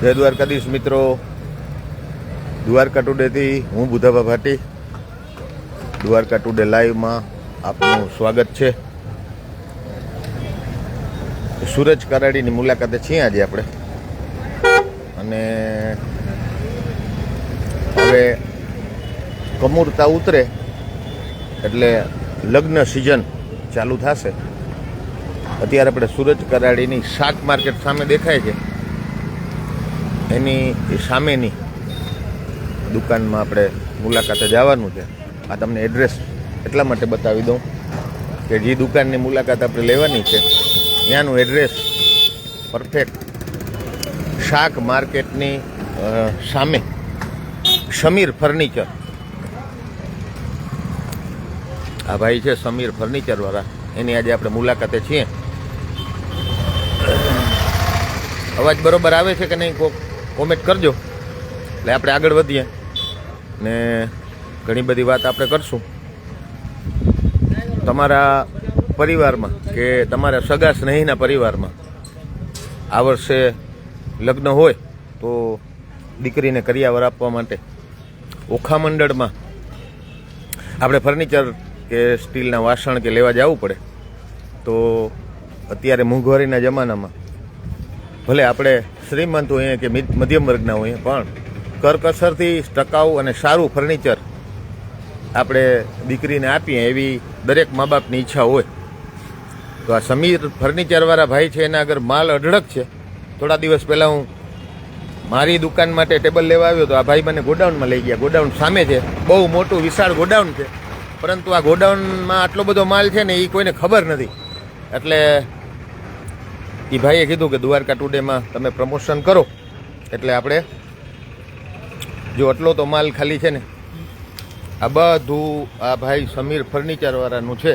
જય દ્વારકાધીશ મિત્રો, દ્વારકા ટુડેથી હું બુધાભા ભાટી. દ્વારકા ટુડે લાઈવમાં આપનું સ્વાગત છે. સૂરજ કરાડીની મુલાકાતે છીએ આજે આપણે, અને હવે કમૂરતા ઉતરે એટલે લગ્ન સિઝન ચાલુ થશે. અત્યારે આપણે સૂરજ કરાડીની શાક માર્કેટ સામે દેખાય છે, એની સામેની દુકાનમાં આપણે મુલાકાતે જવાનું છે. આ તમને એડ્રેસ એટલા માટે બતાવી દઉં કે જે દુકાનની મુલાકાત આપણે લેવાની છે ત્યાંનું એડ્રેસ પરફેક્ટ શાક માર્કેટની સામે સમીર ફર્નિચર. આ ભાઈ છે સમીર ફર્નિચરવાળા, એની આજે આપણે મુલાકાતે છીએ. અવાજ બરોબર આવે છે કે નહીં કોમેન્ટ કરજો, એટલે આપણે આગળ વધીએ ને ઘણી બધી વાત આપણે કરશું. તમારા પરિવારમાં કે તમારા સગા સ્નેહીના પરિવારમાં આ વર્ષે લગ્ન હોય તો દીકરીને કરિયાવર આપવા માટે ઓખા મંડળમાં આપણે ફર્નિચર કે સ્ટીલના વાસણ કે લેવા જવું પડે. તો અત્યારે મોંઘવારીના જમાનામાં ભલે આપણે શ્રીમંત હોઈએ કે મધ્યમ વર્ગના હોઈએ, પણ કરકસરથી ટકાઉ અને સારું ફર્નિચર આપણે દીકરીને આપીએ એવી દરેક મા બાપની ઈચ્છા હોય. તો આ સમીર ફર્નિચરવાળા ભાઈ છે, એના આગળ માલ અઢળક છે. થોડા દિવસ પહેલાં હું મારી દુકાન માટે ટેબલ લેવા આવ્યો તો આ ભાઈ મને ગોડાઉનમાં લઈ ગયા. ગોડાઉન સામે છે, બહુ મોટું વિશાળ ગોડાઉન છે, પરંતુ આ ગોડાઉનમાં આટલો બધો માલ છે ને એ કોઈને ખબર નથી. એટલે એ ભાઈએ કીધું કે દ્વારકા ટુડેમાં તમે પ્રમોશન કરો, એટલે આપણે જો આટલો તો માલ ખાલી છે ને આ બધું આ ભાઈ સમીર ફર્નિચરવાળાનું છે.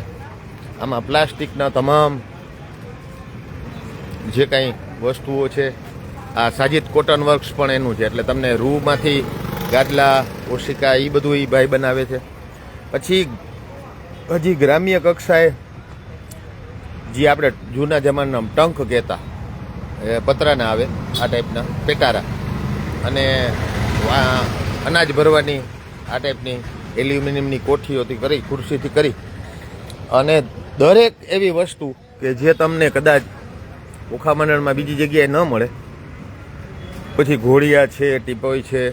આમાં પ્લાસ્ટિકના તમામ જે કાંઈ વસ્તુઓ છે, આ સાજિદ કોટન વર્ક્સ પણ એનું છે. એટલે તમને રૂમાંથી ગાદલા, ઓશિકા એ બધું એ ભાઈ બનાવે છે. પછી હજી ગ્રામ્ય કક્ષાએ જે આપણે જૂના જમાનામાં ટંક કહેતા, એ પતરાના આવે આ ટાઈપના પેટારા, અને અનાજ ભરવાની આ ટાઈપની એલ્યુમિનિયમની કોઠીઓથી કરી, ખુરશીથી કરી, અને દરેક એવી વસ્તુ કે જે તમને કદાચ ઓખા મંડળમાં બીજી જગ્યાએ ન મળે. પછી ઘોડિયા છે, ટીપોઈ છે,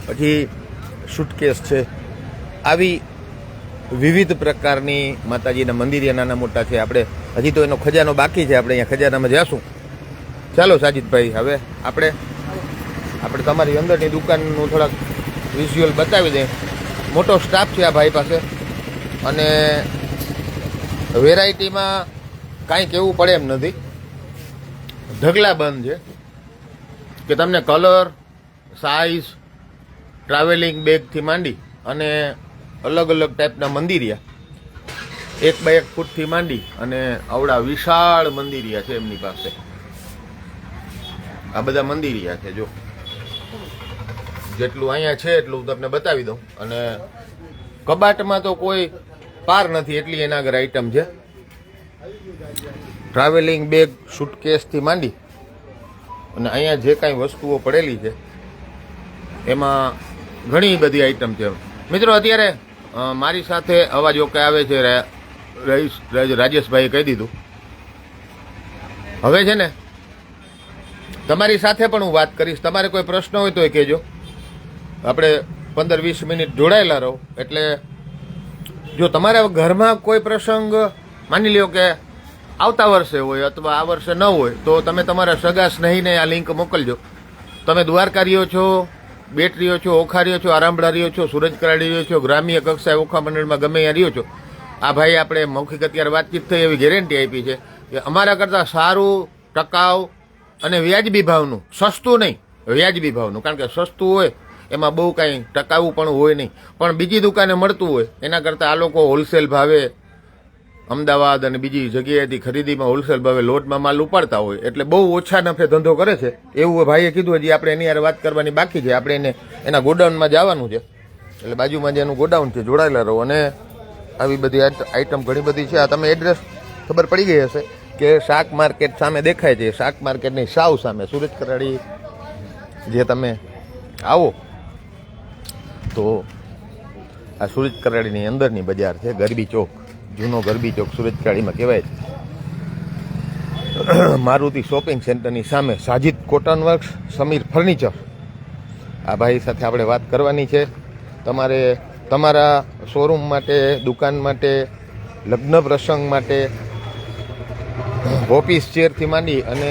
પછી સુટકેસ છે, આવી વિવિધ પ્રકારની માતાજીના મંદિરિયા નાના મોટા છે. આપણે હજી તો એનો ખજાનો બાકી છે, આપણે અહીંયા ખજાનામાં જઈશું. ચાલો સાજીદભાઈ, હવે આપણે તમારી અંદરની દુકાનનું થોડાક વિઝ્યુઅલ બતાવી દઈએ. મોટો સ્ટાફ છે આ ભાઈ પાસે, અને વેરાયટીમાં કાંઈ કહેવું પડે એમ નથી. ઢગલા બંધ છે કે તમને કલર, સાઇઝ, ટ્રાવેલિંગ બેગથી માંડી અને અલગ અલગ ટાઈપના મંદિરિયા 1 x 1 ફૂટથી માંડી અને આવડા વિશાળ મંદિરિયા છે એમની પાસે. આ બધા મંદિરિયા છે, જો જેટલું અહીંયા છે એટલું તમને બતાવી દઉં. અને કબાટમાં તો કોઈ પાર નથી, એટલી એના આગળ આઈટમ છે. ટ્રાવેલિંગ બેગ, સુટકેસથી માંડી અને અહીંયા જે કાંઈ વસ્તુઓ પડેલી છે એમાં ઘણી બધી આઈટમ છે. મિત્રો અત્યારે મારી સાથે અવાજ ઓકે આવે છે, રાજેશભાઈએ કહી દીધું. હવે છે ને તમારી સાથે પણ હું વાત કરીશ. તમારે કોઈ પ્રશ્ન હોય તો એ કહેજો. આપણે 15-20 મિનિટ જોડાયેલા રહો. એટલે જો તમારા ઘરમાં કોઈ પ્રસંગ માની લ્યો કે આવતા વર્ષે હોય અથવા આ વર્ષે ન હોય, તો તમે તમારા સગા સ્નેહીને આ લિંક મોકલજો. તમે દ્વારકા રહ્યો છો, બેટ રહ્યો છો, ઓખા રહ્યો છો, આરામડા રહ્યો છો, સૂરજ કરાડી રહ્યો છો, ગ્રામ્ય કક્ષાએ ઓખા મંડળમાં ગમે ત્યાં રહ્યો છો, આ ભાઈ આપણે મૌખિક અત્યારે વાતચીત થઈ એવી ગેરંટી આપી છે કે અમારા કરતાં સારું, ટકાઉ અને વ્યાજબી ભાવનું, સસ્તું નહીં, વ્યાજબી ભાવનું. કારણ કે સસ્તું હોય એમાં બહુ કાંઈ ટકાઉ પણ હોય નહીં, પણ બીજી દુકાને મળતું હોય એના કરતાં આ લોકો હોલસેલ ભાવે અમદાવાદ અને બીજી જગ્યાએથી ખરીદીમાં હોલસેલ ભાવે લોટમાં માલ ઉપાડતા હોય, એટલે બહુ ઓછા નફે ધંધો કરે છે એવું ભાઈએ કીધું. હજી આપણે એની યાર વાત કરવાની બાકી છે. આપણે એના ગોડાઉનમાં જવાનું છે, એટલે બાજુમાં જે એનું ગોડાઉન છે જોડાયેલા રહો. અને આવી બધી આઈટમ ઘણી બધી છે. આ તમે એડ્રેસ ખબર પડી ગઈ હશે કે શાક માર્કેટ સામે દેખાય છે. શાક માર્કેટની સાવ સામે સૂરજ કરાડી જે તમે આવો તો આ સુરજ કરાડીની અંદરની બજાર છે, ગરબી ચોક, જૂનો ગરબી ચોક સુરજ કરાડીમાં કહેવાય છે. મારુતિ શોપિંગ સેન્ટરની સામે Sajid cotton works, Samir furniture, આ ભાઈ સાથે આપણે વાત કરવાની છે. તમારે તમારા શોરૂમ માટે, દુકાન માટે, લગ્ન પ્રસંગ માટે, ઓફિસ ચેરથી માંડી અને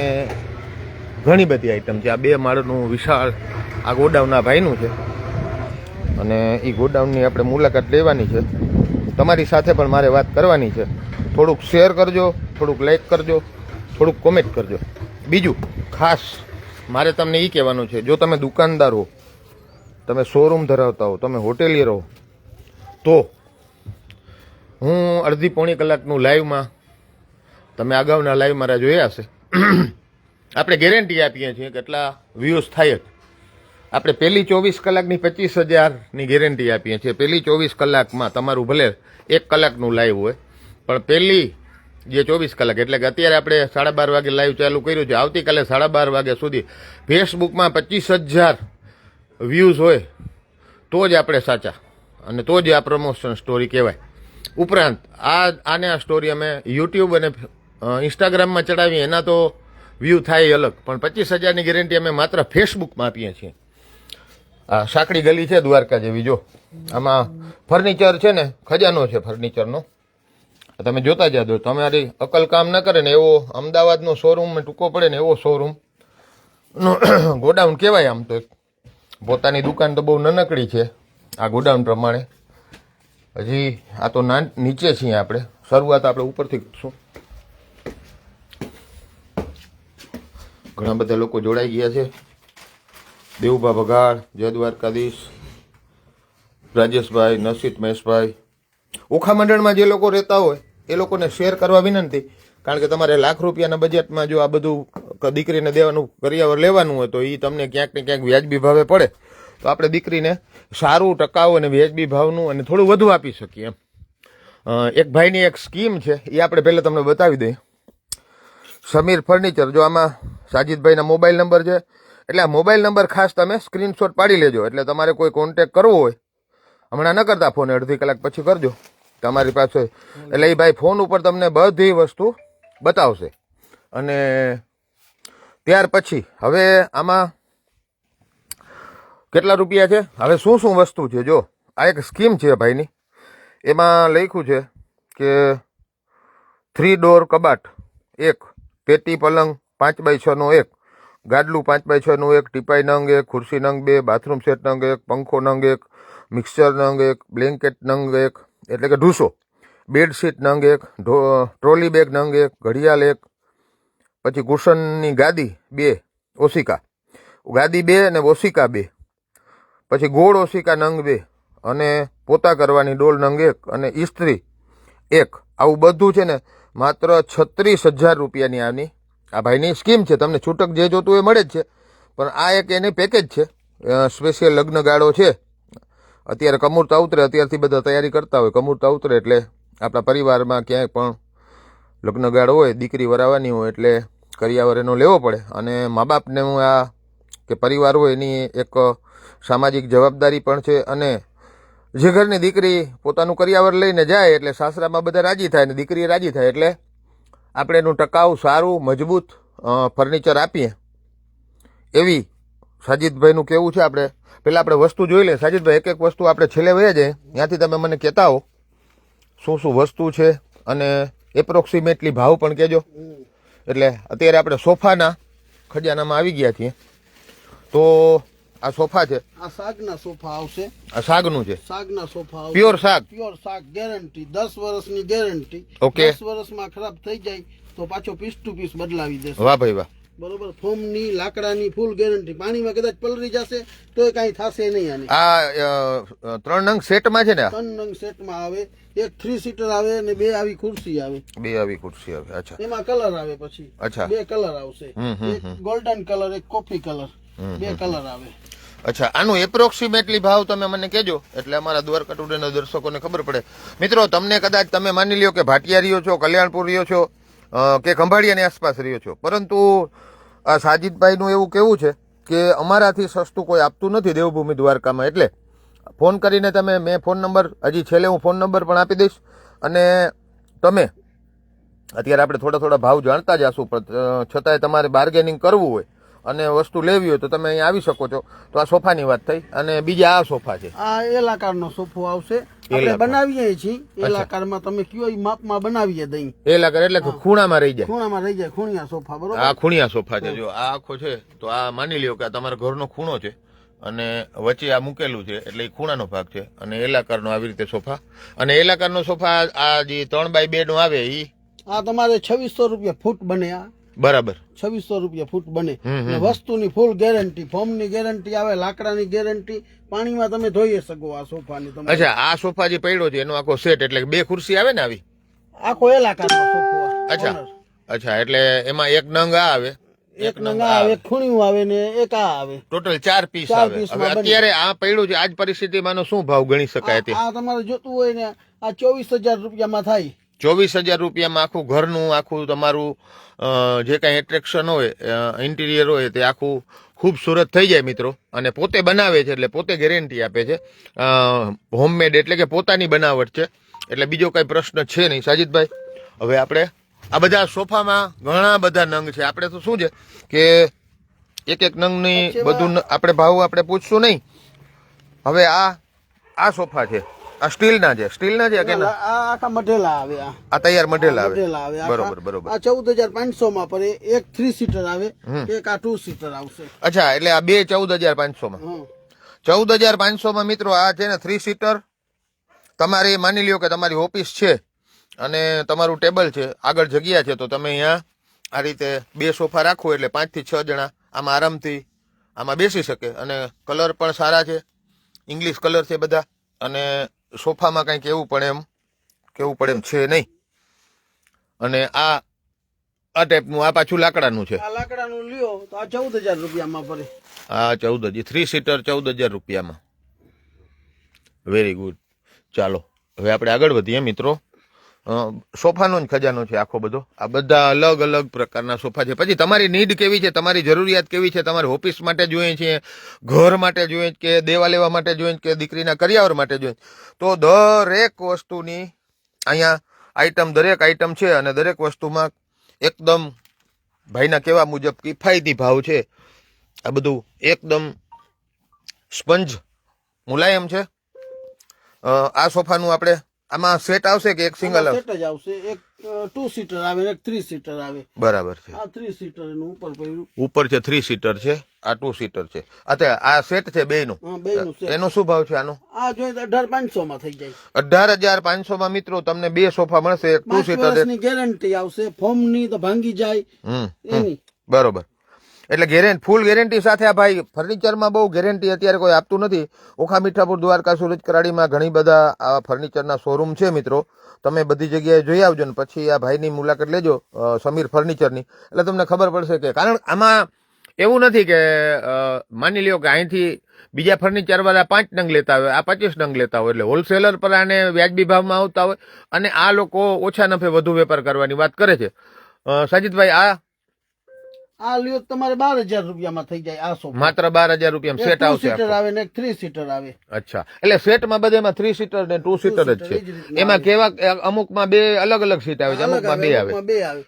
ઘણી બધી આઈટમ છે. આ 2 માળનું વિશાળ આ ગોડાઉન આ ભાઈનું છે અને એ ગોડાઉનની આપણે મુલાકાત લેવાની છે. તમારી સાથે પણ મારે વાત કરવાની છે. થોડુંક શેર કરજો, થોડુંક લાઈક કરજો, થોડુંક કોમેન્ટ કરજો. બીજું ખાસ મારે તમને એ કહેવાનું છે, જો તમે દુકાનદાર હો, તમે શોરૂમ ધરાવતા હો, તમે હોટેલિયર હો, તો હું અડધી પોણી કલાકનું લાઈવમાં, તમે અગાઉના લાઈવ મારા જોયા હશે, આપણે ગેરંટી આપીએ છીએ કે એટલા વ્યૂઝ થાય જ. આપણે પહેલી 24 કલાકની 25,000ની ગેરંટી આપીએ છીએ. પહેલી 24 કલાકમાં તમારું ભલે 1 કલાકનું લાઈવ હોય, પણ પહેલી જે 24 કલાક એટલે કે અત્યારે આપણે 12:30 વાગે લાઈવ ચાલુ કર્યું છે, આવતીકાલે 12:30 વાગ્યા સુધી ફેસબુકમાં 25,000 વ્યૂઝ હોય તો જ આપણે સાચા અને તો જ આ પ્રમોશન સ્ટોરી કહેવાય. ઉપરાંત આને આ સ્ટોરી અમે યુટ્યુબ અને ઇન્સ્ટાગ્રામમાં ચડાવીએ એના તો વ્યૂ થાય અલગ, પણ 25,000ની ગેરંટી અમે માત્ર ફેસબુકમાં આપીએ છીએ. આ સાંકડી ગલી છે દ્વારકા જેવી, જો આમાં ફર્નિચર છે ને, ખજાનો છે ફર્નિચરનો. તમે જોતા જાજો, તમારી અકલ કામ ન કરે ને એવો અમદાવાદનો શોરૂમ ટૂંકો પડે ને એવો શોરૂમ ગોડાઉન કહેવાય. આમ તો પોતાની દુકાન તો બહુ નાનકડી છે આ ગોડાઉન પ્રમાણે. હજી આ તો નીચે છીએ આપણે, શરૂઆત આપણે ઉપરથી કરશું. ઘણા બધા લોકો જોડાઈ ગયા છે. દેવુભા ભગાડ, જય દ્વારકાધીશ, રાજેશભાઈ, નસીત મહેશભાઈ. ઓખા મંડળમાં જે લોકો રહેતા હોય એ લોકોને શેર કરવા વિનંતી, કારણ કે તમારે લાખ રૂપિયાના બજેટમાં જો આ બધું દીકરીને દેવાનું કરિયાવર લેવાનું હોય તો એ તમને ક્યાંક ને ક્યાંક વ્યાજબી ભાવે પડે, તો આપણે દીકરીને સારું, ટકાઉ અને વ્યાજબી ભાવનું અને થોડું વધુ આપી શકીએ એમ. એક ભાઈની એક સ્કીમ છે, એ આપણે પહેલાં તમને બતાવી દઈએ. સમીર ફર્નિચર, જો આમાં સાજિદભાઈના મોબાઈલ નંબર છે, એટલે આ મોબાઈલ નંબર ખાસ તમે સ્ક્રીનશોટ પાડી લેજો. એટલે તમારે કોઈ કોન્ટેક કરવો હોય, હમણાં ન કરતા ફોન, અડધી કલાક પછી કરજો તમારી પાસે, એટલે એ ભાઈ ફોન ઉપર તમને બધી વસ્તુ બતાવશે. અને ત્યાર પછી હવે આમાં કેટલા રૂપિયા છે, હવે શું શું વસ્તુ છે, જો આ એક સ્કીમ છે ભાઈની, એમાં લખ્યું છે કે 3 ડોર કબાટ, 1 પેટી પલંગ 5x6નો 1, ગાડલું 5x6નું 1, ટીપાઈ નંગ 1, ખુરશી નંગ 2, બાથરૂમ સેટ નંગ 1, પંખો નંગ 1, મિક્સર નંગ 1, બ્લેન્કેટ નંગ 1 એટલે કે ઢૂસો, બેડશીટ નંગ 1, ટ્રોલી બેગ નંગ 1, ઘડિયાળ 1, પછી કુશનની ગાદી 2, ઓશિકા ગાદી 2 અને ઓશિકા 2, પછી ગોળ ઓશિકા નંગ 2 અને પોતા કરવાની ડોલ નંગ 1 અને ઇસ્ત્રી 1. આવું બધું છે ને માત્ર 36,000 રૂપિયાની આની આ ભાઈની સ્કીમ છે. તમને છૂટક જે જોતું એ મળે જ છે, પણ આ એક એની પેકેજ છે. સ્પેશિયલ લગ્ન ગાળો છે, અત્યારે કમૂરતા ઉતરે, અત્યારથી બધા તૈયારી કરતા હોય. કમૂરતા ઉતરે એટલે આપણા પરિવારમાં ક્યાંય પણ લગ્ન ગાળો હોય, દીકરી વરાવવાની હોય એટલે કરિયાવર એનો લેવો પડે. અને મા બાપને હું આ કે પરિવાર હોય એની એક સામાજિક જવાબદારી પણ છે. અને જે ઘરની દીકરી પોતાનું કરિયાવર લઈને જાય એટલે સાસરામાં બધા રાજી થાય અને દીકરી રાજી થાય, એટલે આપણે એનું ટકાઉ, સારું, મજબૂત ફર્નિચર આપીએ એવી સાજિદભાઈનું કહેવું છે. આપણે પહેલાં આપણે વસ્તુ જોઈ લઈએ. સાજિદભાઈ, એક એક વસ્તુ આપણે છેલ્લે વહી જાય, ત્યાંથી તમે મને કહેતા હો શું શું વસ્તુ છે અને એપ્રોક્સિમેટલી ભાવ પણ કહેજો. એટલે અત્યારે આપણે સોફાના ખજાનામાં આવી ગયા છીએ. તો આ સોફા છે, આ સાગના સોફા આવશે. આ સાગનું છે, સાગના સોફા આવશે, પ્યોર સાગ, પ્યોર સાગ, ગેરંટી 10 વર્ષની ગેરંટી. ઓકે, 10 વર્ષમાં ખરાબ થઈ જાય તો પાછો પીસ ટુ પીસ બદલાવી દેશે. વાહ ભાઈ વાહ, બરોબર. ફોમની, લાકડાની ફૂલ ગેરંટી. પાણીમાં કદાચ પલળી જશે તો કાંઈ થશે નહીં. આની આ 3 નંગ સેટમાં છે ને? 3 નંગ સેટમાં આવે. એક 3 સીટર આવે અને 2 આવી ખુરશી આવે. 2 આવી ખુરશી આવે. અચ્છા, એમાં કલર આવે. પછી અચ્છા, 2 કલર આવશે, એક ગોલ્ડન કલર, એક કોફી કલર, 2 કલર આવે. અચ્છા, આનું એપ્રોક્સિમેટલી ભાવ તમે મને કહેજો એટલે અમારા દ્વારકા ટુડેના દર્શકોને ખબર પડે. મિત્રો, તમને કદાચ તમે માની લ્યો કે ભાટિયા રહ્યો છો, કલ્યાણપુર રહ્યો છો કે ખંભાળિયાની આસપાસ રહ્યો છો, પરંતુ આ સાજિદભાઈનું એવું કહેવું છે કે અમારાથી સસ્તું કોઈ આપતું નથી દેવભૂમિ દ્વારકામાં. એટલે ફોન કરીને તમે, મેં ફોન નંબર હજી છેલ્લે હું ફોન નંબર પણ આપી દઈશ, અને તમે અત્યારે આપણે થોડા ભાવ જાણતા જશું, પણ છતાંય તમારે બાર્ગેનિંગ કરવું હોય અને વસ્તુ લેવી હોય તો તમે અહીંયા આવી શકો છો. તો આ સોફાની વાત થઈ, અને બીજા આ સોફા છે, આ એલાકારનો સોફો આવશે. આપણે બનાવીએ છીએ એલાકારમાં, તમે કયો એ માપમાં બનાવીએ દઈ. એલાકાર એટલે કે ખૂણામાં રહી જાય, ખૂણામાં રહી જાય, ખૂણિયા સોફા. બરોબર, આ ખૂણિયા સોફા છે. જો આ આખો છે તો આ માની લ્યો કે આ તમારા ઘરનો ખૂણો છે અને વચ્ચે આ મૂકેલું છે, એટલે એ ખૂણાનો ભાગ છે. અને એલાકારનો આવી રીતે સોફા, અને એલાકારનો સોફા આ જે 3x2 નો આવે ઈ આ તમારે 2600 રૂપિયા ફૂટ બને. આ બરાબર 2600 રૂપિયા ફૂટ બને. વસ્તુની ફૂલ ગેરંટી, ફોર્મની ગેરંટી આવે, લાકડાની ગેરંટી, પાણીમાં તમે ધોઈ શકો આ સોફાની. તમે અચ્છા, આ સોફા જે પડ્યો છે એનો આખો સેટ, એટલે 2 ખુરશી આવે ને આવી, આખો એલાકાનો સોફો. અચ્છા, એટલે એમાં એક નંગ આ આવે, એક નંગ આવે, એક ખૂણિયું આવે ને એક આ આવે, ટોટલ 4 પીસ આવે. હવે અત્યારે આ પડ્યું છે, આજ પરિસ્થિતિમાં શું ભાવ ગણી શકાય? આ તમારે જોતું હોય ને આ 24000 રૂપિયામાં થાય. 24000 રૂપિયામાં આખું ઘરનું, આખું તમારું જે કાંઈ એટ્રેક્શન હોય, ઇન્ટિરિયર હોય, તે આખું ખૂબસૂરત થઈ જાય મિત્રો. અને પોતે બનાવે છે એટલે પોતે ગેરંટી આપે છે. હોમમેડ એટલે કે પોતાની બનાવટ છે, એટલે બીજો કઈ પ્રશ્ન છે નહીં. સાજીદભાઈ, હવે આપણે આ બધા સોફામાં ઘણા બધા નંગ છે. આપણે તો શું છે કે એક નંગની બધું આપણે ભાવ આપણે પૂછશું નહીં. હવે આ સોફા છે, આ સ્ટીલના છે કે આ આખા મઢેલા આવે, આ તૈયાર મઢેલા આવે. બરોબર. આ 14500 માં પડે. એક 3 સીટર આવે, એક આ 2 સીટર આવશે. અચ્છા, એટલે આ બે 14500 માં. 14500 માં મિત્રો આ છે ને 3 સીટર. તમારે માની લ્યો કે તમારી ઓફિસ છે અને તમારું ટેબલ છે, આગળ જગ્યા છે, તો તમે અહીંયા આ રીતે 2 સોફા રાખો એટલે 5 થી 6 જણા આમાં આરામથી આમાં બેસી શકે. અને કલર પણ સારા છે, ઇંગ્લિશ કલર છે બધા. અને સોફામાં કંઈ કેવું પડે એમ છે નહીં. અને આ ટાઈપનું, આ પાછું લાકડાનું છે. આ લાકડાનું લ્યો તો આ 14000 રૂપિયામાં પડે. આ 14 3 સીટર 14000 રૂપિયામાં. Very good. ચાલો હવે આપણે આગળ વધીએ મિત્રો. સોફાનો જ ખજાનો છે આખો બધો. આ બધા અલગ અલગ પ્રકારના સોફા છે. પછી તમારી નીડ કેવી છે, તમારી જરૂરિયાત કેવી છે, તમારે ઓફિસ માટે જોઈએ છે, ઘર માટે જોઈએ કે દેવા લેવા માટે જોઈએ કે દીકરીના કરિયાવર માટે જોઈએ, તો દરેક વસ્તુની અહીંયા આઈટમ, દરેક આઈટમ છે. અને દરેક વસ્તુમાં એકદમ ભાઈના કહેવા મુજબ કિફાયતી ભાવ છે. આ બધું એકદમ સ્પંજ મુલાયમ છે. આ સોફાનું આપણે આમાં સેટ આવશે કે એક સિંગલ સેટ જ આવશે? એક 2 સીટર આવે ને એક 3 સીટર આવે. બરાબર છે. આ 3 સીટર નું ઉપર પડ્યું, ઉપર છે 3 સીટર છે, આ 2 સીટર છે. અચ્છા, આ સેટ છે બેયનું. એનો શું ભાવ છે આનો? આ જોઈએ 18500 માં થઈ જાય. 18500 માં મિત્રો તમને 2 સોફા મળશે, એક 2 સીટર ની ગેરંટી આવશે. ફોર્મ ની તો ભાંગી જાય એની. બરોબર. એટલે ફૂલ ગેરંટી સાથે. આ ભાઈ ફર્નિચરમાં બહુ ગેરંટી અત્યારે કોઈ આપતું નથી. ઓખા મીઠાપુર, દ્વારકા, સુરત, કરાડીમાં ઘણી બધા આ ફર્નિચરના શોરૂમ છે મિત્રો. તમે બધી જગ્યાએ જોઈ આવજો ને પછી આ ભાઈની મુલાકાત લેજો, સમીર ફર્નિચરની, એટલે તમને ખબર પડશે. કે કારણ આમાં એવું નથી કે માની લ્યો કે અહીંથી બીજા ફર્નિચર વાળા 5 નંગ લેતા હોય, આ 25 નંગ લેતા હોય, એટલે હોલસેલર પર આને વ્યાજબી ભાવમાં આવતા હોય, અને આ લોકો ઓછા નફે વધુ વેપાર કરવાની વાત કરે છે. સાજીદભાઈ, આ લ્યો તમારે 12000 રૂપિયામાં થઈ જાય. આ સોફા માત્ર 12000 રૂપિયામાં સેટ આવશે. સીટર આવે ને 3 સીટર આવે. અચ્છા, એટલે સેટમાં બધામાં 3 સીટર ને 2 સીટર જ છે. એમાં કેવા અમુકમાં 2 અલગ અલગ સીટ આવે છે, અમુકમાં 2 આવે.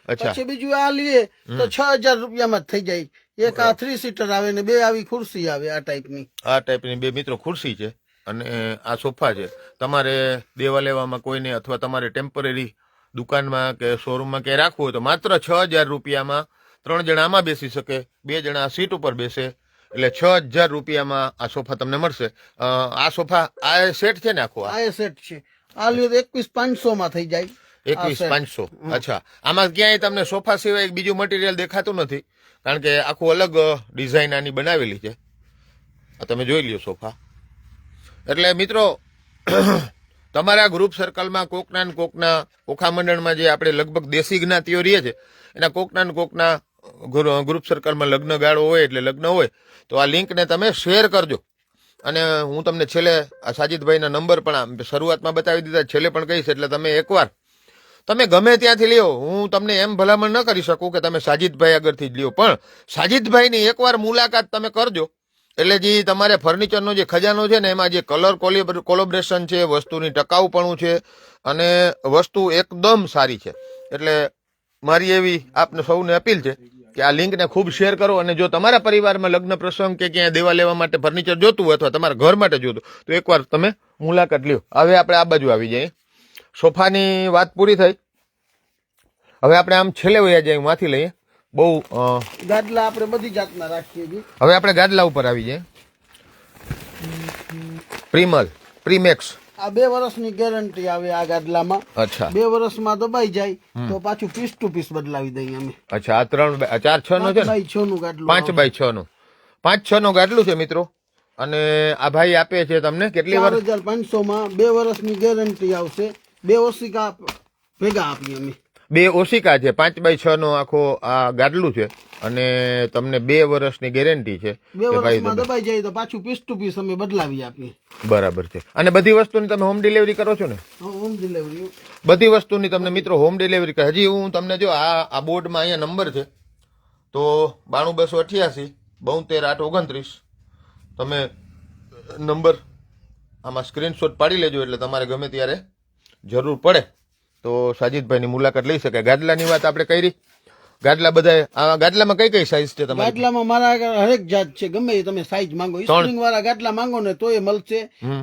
અચ્છા, પછી બીજું આ લઈએ તો 6000 રૂપિયામાં જ થઈ જાય. એક આ 3 સીટર આવે ને 2 આવી ખુરશી આવે. આ ટાઈપની 2 મિત્રો ખુરશી છે, અને આ સોફા છે. તમારે દેવા લેવામાં કોઈને, અથવા તમારે ટેમ્પરરી દુકાનમાં કે શોરૂમમાં ક્યાંય રાખવું હોય તો માત્ર 6000 રૂપિયામાં 3 જણા આમાં બેસી શકે, 2 જણા આ સીટ ઉપર બેસે, એટલે 6000 રૂપિયામાં આ સોફા તમને મળશે. આ સોફા આ સેટ છે ને આખો? આ સેટ છે. આ લ્યો 21500 માં થઈ જાય. 21500. અચ્છા, આમાં ક્યાંય તમને સોફા સિવાય બીજું મટીરિયલ દેખાતું નથી, કારણ કે આખું અલગ ડિઝાઇન આની બનાવેલી છે. આ તમે જોઈ લ્યો સોફા. એટલે મિત્રો તમારા ગ્રુપ સર્કલમાં કોકના ઓખા મંડળમાં જે આપણે લગભગ દેશી જ્ઞાતિઓ રહીએ છે, એના કોકના ગ્રુપ સર્કલમાં લગ્ન ગાળો હોય, એટલે લગ્ન હોય તો આ લિંકને તમે શેર કરજો. અને હું તમને છેલ્લે આ સાજીદભાઈના નંબર પણ શરૂઆતમાં બતાવી દીધા, છેલ્લે પણ કહીશ, એટલે તમે એકવાર તમે ગમે ત્યાંથી લ્યો, હું તમને એમ ભલામણ ન કરી શકું કે તમે સાજીદભાઈ આગળથી જ લ્યો, પણ સાજીદભાઈની એકવાર મુલાકાત તમે કરજો એટલે જે તમારે ફર્નિચરનો જે ખજાનો છે ને એમાં જે કલર કોલેબ્રેશન છે, વસ્તુની ટકાઉપણું છે અને વસ્તુ એકદમ સારી છે. એટલે મારી એવી આપને સૌને અપીલ છે કે આ લિંકને ખૂબ શેર કરો, અને જો તમારા પરિવારમાં લગ્ન પ્રસંગ કે ક્યાંય દેવા લેવા માટે ફર્નિચર જોતું હોય અથવા તમારા ઘર માટે જોતું તો એકવાર તમે મુલાકાત લ્યો. હવે આપણે આ બાજુ આવી જઈએ. સોફાની વાત પૂરી થઈ. હવે આપણે આમ છેલ્લે વયા જઈએ, માંથી લઈએ. બહુ ગાદલા આપણે બધી જાતના રાખીએ છીએ. હવે આપણે ગાદલા ઉપર આવી જઈએ. પ્રીમલ, પ્રીમેક્સ. આ 2 વર્ષની ગેરંટી આવે આ ગાદલામાં. અચ્છા, 2 વર્ષમાં દબાઈ જાય તો પાછું પીસ ટુ પીસ બદલાવી દઈએ અમે. અચ્છા. આ 4x6 નો છે ને? 5x6 નું ગાદલું. 5x6 નું 5x6 નું ગાદલું છે મિત્રો. અને આ ભાઈ આપે છે તમને કેટલી વાર? 4500 માં 2 વર્ષની ગેરંટી આવશે. 2 ઓશિકા ભેગા આપીએ અમે. 2 ઓશિકા છે, 5x6 નો આખો આ ગાદલું છે અને તમને 2 વર્ષની ગેરંટી છે. 2 વર્ષમાં દબાઈ જાય તો પાછું પીસ ટુ પીસ અમે બદલાવી આપીએ. બરાબર છે. અને બધી વસ્તુની તમે હોમ ડિલિવરી કરો છો ને? હોમ ડિલિવરી બધી વસ્તુની તમને મિત્રો હોમ ડિલિવરી કરે. હજી હું તમને જો આ બોર્ડમાં અહીંયા નંબર છે તો 92288 72829. તમે નંબર આમાં સ્ક્રીનશોટ પાડી લેજો એટલે તમારે ગમે ત્યારે જરૂર પડે તો સાજીદભાઈની મુલાકાત લઈ શકાય. ગાદલાની વાત આપણે કરી. ગાદલા બધા આ ગાદલામાં કઈ કઈ સાઈઝ છે તમારી? ગાદલામાં મારા આગળ હરેક જાત છે, ગમે એ તમે સાઈઝ માંગો. સ્પ્રિંગ વાળા ગાદલા માંગો ને તો એ મળશે.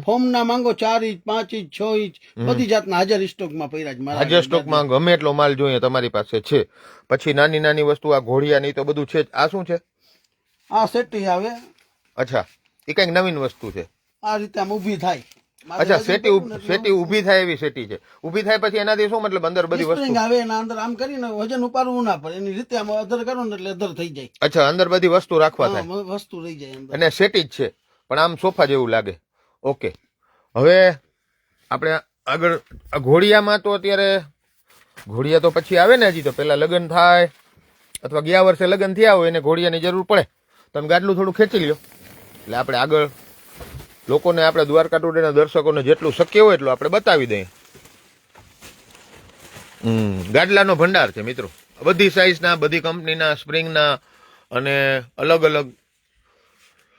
ફોર્મ ના માંગો 4 ઇંચ, 5 ઇંચ, 6 ઇંચ, બધી જાતના હાજર સ્ટોકમાં પડ્યા છે મારા. હાજર સ્ટોકમાં ગમે એટલો માલ જોઈએ તમારી પાસે છે. પછી નાની નાની વસ્તુ આ ઘોડિયા ની તો બધું છે જ. આ શું છે? આ સેટી આવે. અચ્છા, એ કઈક નવીન વસ્તુ છે. આ રીતે આમ ઊભી થાય. અચ્છા, સેટી ઊભી થાય એવી સેટી છે. ઊભી થાય પછી એનાથી શું મતલબ અંદર બધી વસ્તુ સ્પ્રિંગ આવે એના અંદર આમ કરીને વજન ઉપાડવું ના પડે. એની રીતે આમ અધર કરો ને એટલે અધર થઈ જાય. અચ્છા, અંદર બધી વસ્તુ રાખવા થાય. વસ્તુ રહી જાય અંદર. અને સેટી જ છે પણ આમ સોફા જેવું લાગે. ઓકે, હવે આપણે આગળ ઘોડિયામાં તો અત્યારે ઘોડિયા તો પછી આવે ને, હજી તો પેલા લગ્ન થાય અથવા ગયા વર્ષે લગ્ન થયા હોય એને ઘોડિયાની જરૂર પડે. તમે ગાડલું થોડું ખેંચી લ્યો એટલે આપણે આગળ લોકોને, આપણે દ્વારકા ટુડેના દર્શકોને જેટલું શક્ય હોય એટલું આપણે બતાવી દઈએ. ગાડલાનો ભંડાર છે મિત્રો, બધી સાઈઝના, બધી કંપનીના, સ્પ્રિંગના અને અલગ અલગ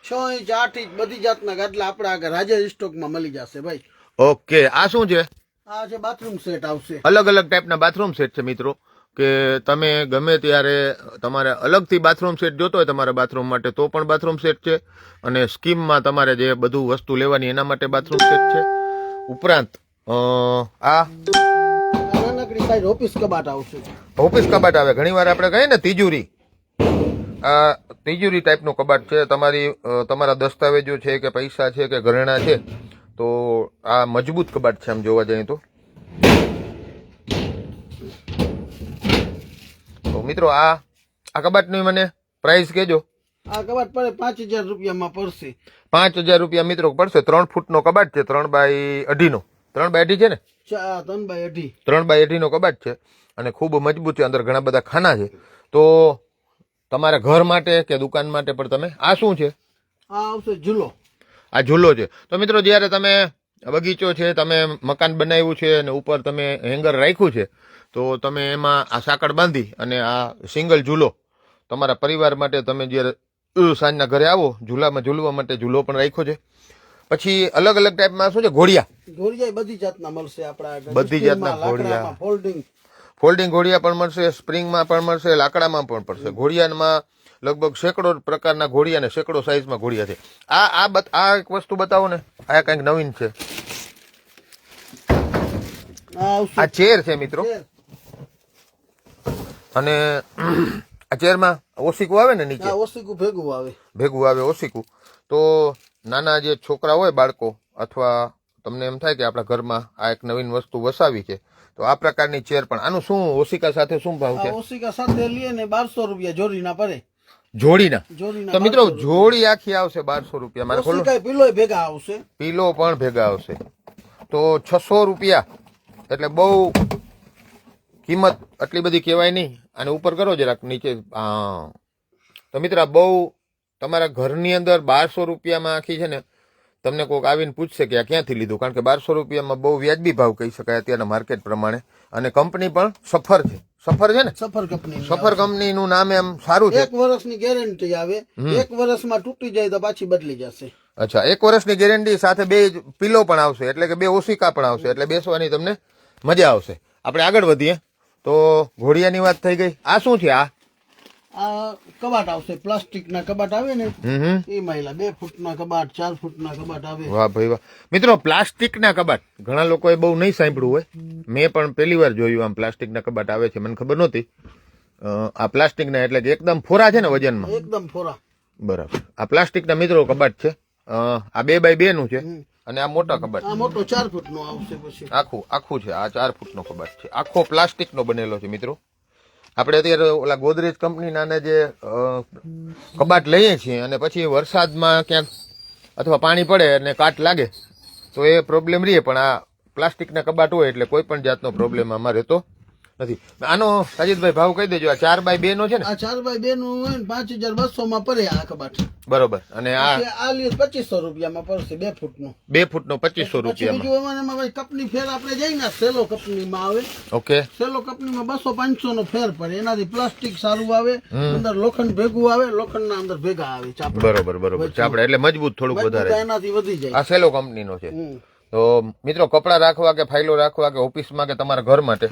6 ઇંચ, 8 ઇંચ બધી જાતના ગાદલા આપણા આગળ હાજર સ્ટોકમાં મળી જશે ભાઈ. ઓકે, આ શું છે? આ છે બાથરૂમ સેટ આવશે. અલગ અલગ ટાઈપના બાથરૂમ સેટ છે મિત્રો, કે તમે ગમે ત્યારે તમારે અલગથી બાથરૂમ સેટ જોતો હોય તમારા બાથરૂમ માટે તો પણ બાથરૂમ સેટ છે. અને સ્કીમમાં તમારે જે બધું વસ્તુ લેવાની એના માટે બાથરૂમ સેટ છે. ઉપરાંત આ નાનકડી સાઈઝ ઓફિસ કબાટ આવશે. ઓફિસ કબાટ આવે. ઘણીવાર આપણે કહીએ ને તિજોરી, આ તિજોરી ટાઈપનું કબાટ છે. તમારા દસ્તાવેજો છે કે પૈસા છે કે ઘરેણાં છે તો આ મજબૂત કબાટ છે આમ જોવા જઈએ તો. મિત્રો આ કબાટની મને પ્રાઇસ કહેજો. આ કબાટ પડે 5000 રૂપિયામાં પડશે. 5000 રૂપિયા મિત્રો પડશે. 3 ફૂટનો કબાટ છે, 3x2.5 નો. 3x2 છે ને? 3x2. 3x2 નો કબાટ છે અને ખૂબ મજબૂત છે. અંદર ઘણા બધા ખાના છે. તો તમારા ઘર માટે કે દુકાન માટે પણ તમે. આ શું છે? આ આવશે ઝૂલો. આ ઝૂલો છે. તો મિત્રો જ્યારે તમે બગીચો છે, તમે મકાન બનાવ્યું છે અને ઉપર તમે હેંગર રાખ્યું છે તો તમે એમાં આ સાંકળ બાંધી અને આ સિંગલ ઝૂલો તમારા પરિવાર માટે તમે જ્યારે સાંજના ઘરે આવો ઝૂલામાં ઝૂલવા માટે ઝૂલો પણ રાખ્યો છે. પછી અલગ અલગ ટાઈપમાં શું છે? ઘોડિયા બધી જાતના મળશે આપણા. બધી જાતના ઘોડિયા, ફોલ્ડિંગ ઘોડિયા પણ મળશે, સ્પ્રિંગમાં પણ મળશે, લાકડામાં પણ પડશે. ઘોડિયામાં લગભગ સેંકડો પ્રકારના ઘોડિયા અને સેંકડો સાઈઝમાં ઘોડિયા છે. આ એક વસ્તુ બતાવો ને, આ કંઈક નવીન છે. આ ચેર છે મિત્રો, અને આ ચેરમાં ઓશિકું આવે ને નીચે? ઓશિકું ભેગું આવે. ઓશિકું તો નાના જે છોકરા હોય બાળકો, અથવા તમને એમ થાય કે આપણા ઘરમાં આ એક નવીન વસ્તુ વસાવી છે તો આ પ્રકારની ચેર પણ. આનું શું ઓશિકા સાથે શું ભાવ છે? ઓશિકા સાથે લઈએ ને 1200 રૂપિયા જોડીના પડે. જોડીના? તો મિત્રો જોડી આખી આવશે 1200 રૂપિયા. ઓશિકા પીલો ભેગા આવશે. પીલો પણ ભેગા આવશે તો 600 રૂપિયા. એટલે બહુ કિંમત આટલી બધી કહેવાય નહીં. અને ઉપર કરો જરાક નીચે. હા, તો મિત્ર બહુ તમારા ઘરની અંદર 1200 રૂપિયામાં આખી છે ને, તમને કોઈક આવીને પૂછશે કે આ ક્યાંથી લીધું, કારણ કે 1200 રૂપિયામાં બહુ વ્યાજબી ભાવ કહી શકાય અત્યારના માર્કેટ પ્રમાણે. અને કંપની પણ સફર છે. સફર છે ને, સફર કંપની સફર કંપનીનું નામ એમ સારું છે. 1 વર્ષની ગેરંટી આવે. 1 વર્ષમાં તૂટી જાય તો પાછી બદલી જશે. અચ્છા, 1 વર્ષની ગેરંટી સાથે 2 પિલો પણ આવશે, એટલે કે 2 ઓશિકા પણ આવશે, એટલે બેસવાની તમને મજા આવશે. આપણે આગળ વધીએ તો ઘોડિયાની વાત થઈ ગઈ. આ શું છે? આ કબાટ આવશે, પ્લાસ્ટિકના કબાટ આવે ને હમ. એ મહિલા 2 ફૂટના કબાટ, 4 ફૂટના કબાટ આવે. વાહ ભાઈ વાહ. મિત્રો, પ્લાસ્ટિકના કબાટ ઘણા લોકોએ બહુ નહીં સાંભળ્યું હોય. મેં પણ પહેલી વાર જોયું આમ પ્લાસ્ટિકના કબાટ આવે છે, મને ખબર નહોતી. આ પ્લાસ્ટિકના એટલે કે એકદમ ફોરા છે ને વજનમાં? એકદમ ફોરા. બરાબર. આ પ્લાસ્ટિકના મિત્રો કબાટ છે. આ 2x2 નું છે અને આ મોટા કબાટ. આ મોટો 4 ફૂટનો આવશે. પછી આખું છે. આ 4 ફૂટનો કબાટ છે. આખો પ્લાસ્ટિકનો બનેલો છે મિત્રો. આપણે અત્યારે ઓલા ગોદરેજ કંપનીના જે કબાટ લઈએ છીએ અને પછી વરસાદમાં ક્યાંક અથવા પાણી પડે અને કાટ લાગે તો એ પ્રોબ્લેમ રહે, પણ આ પ્લાસ્ટિકના કબાટ હોય એટલે કોઈ પણ જાતનો પ્રોબ્લેમ આમાં રહેતો નથી. આનો સાજીદભાઈ ભાવ કહી દેજો. આ 4x2 નો છે ને? આ 4x2 નું હોય ને 5200 માં પડે આ કબાટ. બરોબર. અને આ લે 2500 રૂપિયામાં પડશે 2 ફૂટનું. 2 ફૂટનો 2500 રૂપિયામાં. બીજું એમાં ભાઈ કંપની ફેર આપણે જઈએ ને, સેલો કંપનીમાં આવે. ઓકે. સેલો કંપનીમાં 200-500 નો ફેર પડે. એનાથી પ્લાસ્ટિક સારું આવે, અંદર લોખંડ ભેગું આવે, લોખંડના અંદર ભેગા આવે ચાપડા. બરોબર. ચાપડા એટલે મજબૂત થોડુંક વધારે. એનાથી વધી જાય. આ સેલો કંપનીનો છે. તો મિત્રો, કપડા રાખવા કે ફાઇલો રાખવા કે ઓફિસમાં કે તમારા ઘર માટે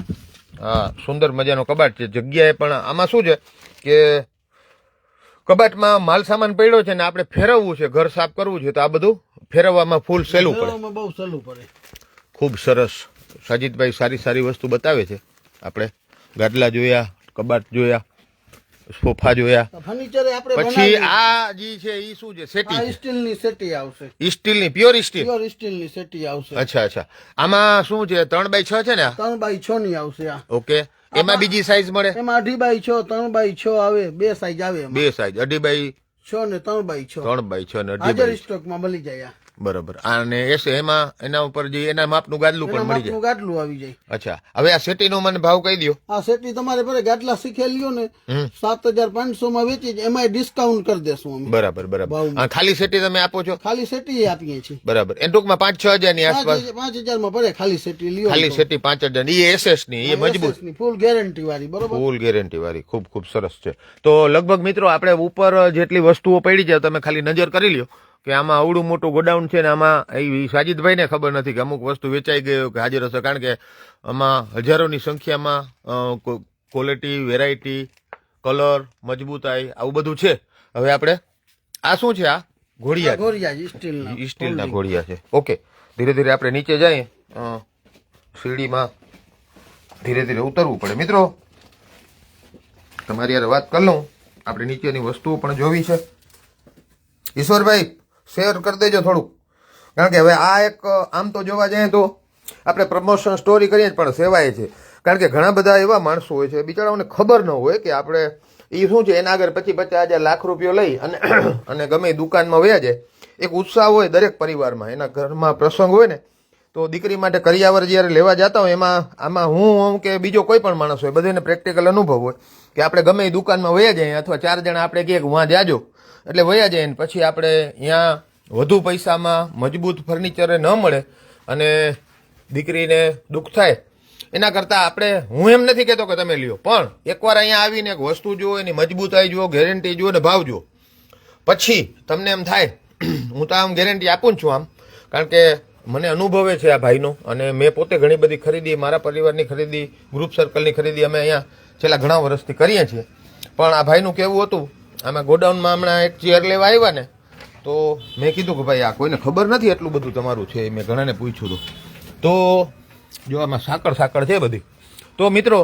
હા સુંદર મજાનો કબાટ છે. જગ્યાએ પણ આમાં શું છે કે કબાટમાં માલ સામાન પડ્યો છે ને આપણે ફેરવવું છે, ઘર સાફ કરવું છે, તો આ બધું ફેરવવામાં ફૂલ સહેલું પડે. બહુ સહેલું પડે. ખૂબ સરસ. સાજીદભાઈ સારી વસ્તુ બતાવે છે. આપણે ગાદલા જોયા, કબાટ જોયા, સોફા જોયા, ફર્નિચર આપણે પછી આ જે છે એ શું છે? સેટી. સ્ટીલની સેટી આવશે. સ્ટીલની, પ્યોર સ્ટીલ. પ્યોર સ્ટીલની સેટી આવશે. અચ્છા. આમાં શું છે? 3x6 છે ને? 3x6 ની આવશે આ. ઓકે. એમાં બીજી સાઈઝ મળે? એમાં 2.5x6, 3x6 આવે. 2 સાઈઝ આવે. 2 સાઈઝ 2.5x6 ને 3x6. 3x6 ને 2.5. હાજર સ્ટોકમાં મળી જાય. બરાબર. અને એમાં એના ઉપર જે એના માપનું ગાદલું પણ મળી જાય. ગાદલું આવી જાય. અચ્છા. હવે આ સેટીનો મને ભાવ કહી દો. આ સેટી તમારે ભલે ગાદલા શીખેલ્યો ને 7500 માં વેચી જ, એમાં ડિસ્કાઉન્ટ કરી દેશું અમે. બરાબર. ખાલી સેટી તમે આપો છો? ખાલી સેટી આપીએ છીએ. બરાબર. એ ટૂંકમાં 5-6 હજાર ની આસપાસ. 5000 માં પડે ખાલી સેટી લ્યો. ખાલી સેટી 5000 ની. એ SS ની, એ મજબૂત, ફૂલ ગેરંટી વાળી. બરોબર. ફૂલ ગેરંટી વાળી. ખૂબ સરસ છે. તો લગભગ મિત્રો આપણે ઉપર જેટલી વસ્તુઓ પડી છે તમે ખાલી નજર કરી લ્યો કે આમાં આવડું મોટું ગોડાઉન છે ને આમાં સાજીદભાઈ ને ખબર નથી કે અમુક વસ્તુ વેચાઈ ગઈ કે હાજર હશે, કારણ કે આમાં હજારોની સંખ્યામાં ક્વોલિટી, વેરાયટી, કલર, મજબૂતાઈ આવું બધું છે. હવે આપણે આ શું છે? આ ઘોડિયા. સ્ટીલના ઘોડિયા છે. ઓકે. ધીરે આપણે નીચે જઈએ. સીડીમાં ધીરે ઉતરવું પડે. મિત્રો, તમારી યાર વાત કરી લઉં. આપણે નીચેની વસ્તુઓ પણ જોવી છે. ઈશ્વરભાઈ શેર કરી દેજો થોડુંક, કારણ કે હવે આ એક આમ તો જોવા જઈએ તો આપણે પ્રમોશન સ્ટોરી કરીએ પણ સેવાય છે, કારણ કે ઘણા બધા એવા માણસો હોય છે બિચારાઓને ખબર ન હોય કે આપણે એ શું છે એના આગળ 50,000 લાખ રૂપિયા લઈ અને ગમે દુકાનમાં વયા જાય. એક ઉત્સાહ હોય દરેક પરિવારમાં, એના ઘરમાં પ્રસંગ હોય ને તો દીકરી માટે કરિયાવર જ્યારે લેવા જતા હોય આમાં હું કે બીજો કોઈ પણ માણસ હોય બધાને પ્રેક્ટિકલ અનુભવ હોય કે આપણે ગમે દુકાનમાં વયા જઈએ અથવા 4 જણા આપણે કહીએ કે વાં જાજો એટલે વયા જાય ને પછી આપણે ત્યાં વધુ પૈસામાં મજબૂત ફર્નિચર ન મળે અને દીકરીને દુઃખ થાય. એના કરતાં આપણે, હું એમ નથી કહેતો કે તમે લ્યો, પણ એકવાર અહીંયા આવીને એક વસ્તુ જુઓ, એની મજબૂતાઈ જુઓ, ગેરંટી જુઓ ને ભાવ જુઓ, પછી તમને એમ થાય. હું તો આમ ગેરંટી આપું છું આમ, કારણ કે મને અનુભવે છે આ ભાઈનો, અને મેં પોતે ઘણી બધી ખરીદી, મારા પરિવારની ખરીદી, ગ્રુપ સર્કલની ખરીદી અમે અહીંયા છેલ્લા ઘણા વર્ષથી કરીએ છીએ. પણ આ ભાઈનું કેવું હતું, આમાં ગોડાઉનમાં હમણાં એક ચેર લેવા આવ્યા ને તો મેં કીધું કે ભાઈ આ કોઈને ખબર નથી એટલું બધું તમારું છે. મેં ઘણાને પૂછ્યું હતું તો જો આમાં સાકળ છે બધી. તો મિત્રો,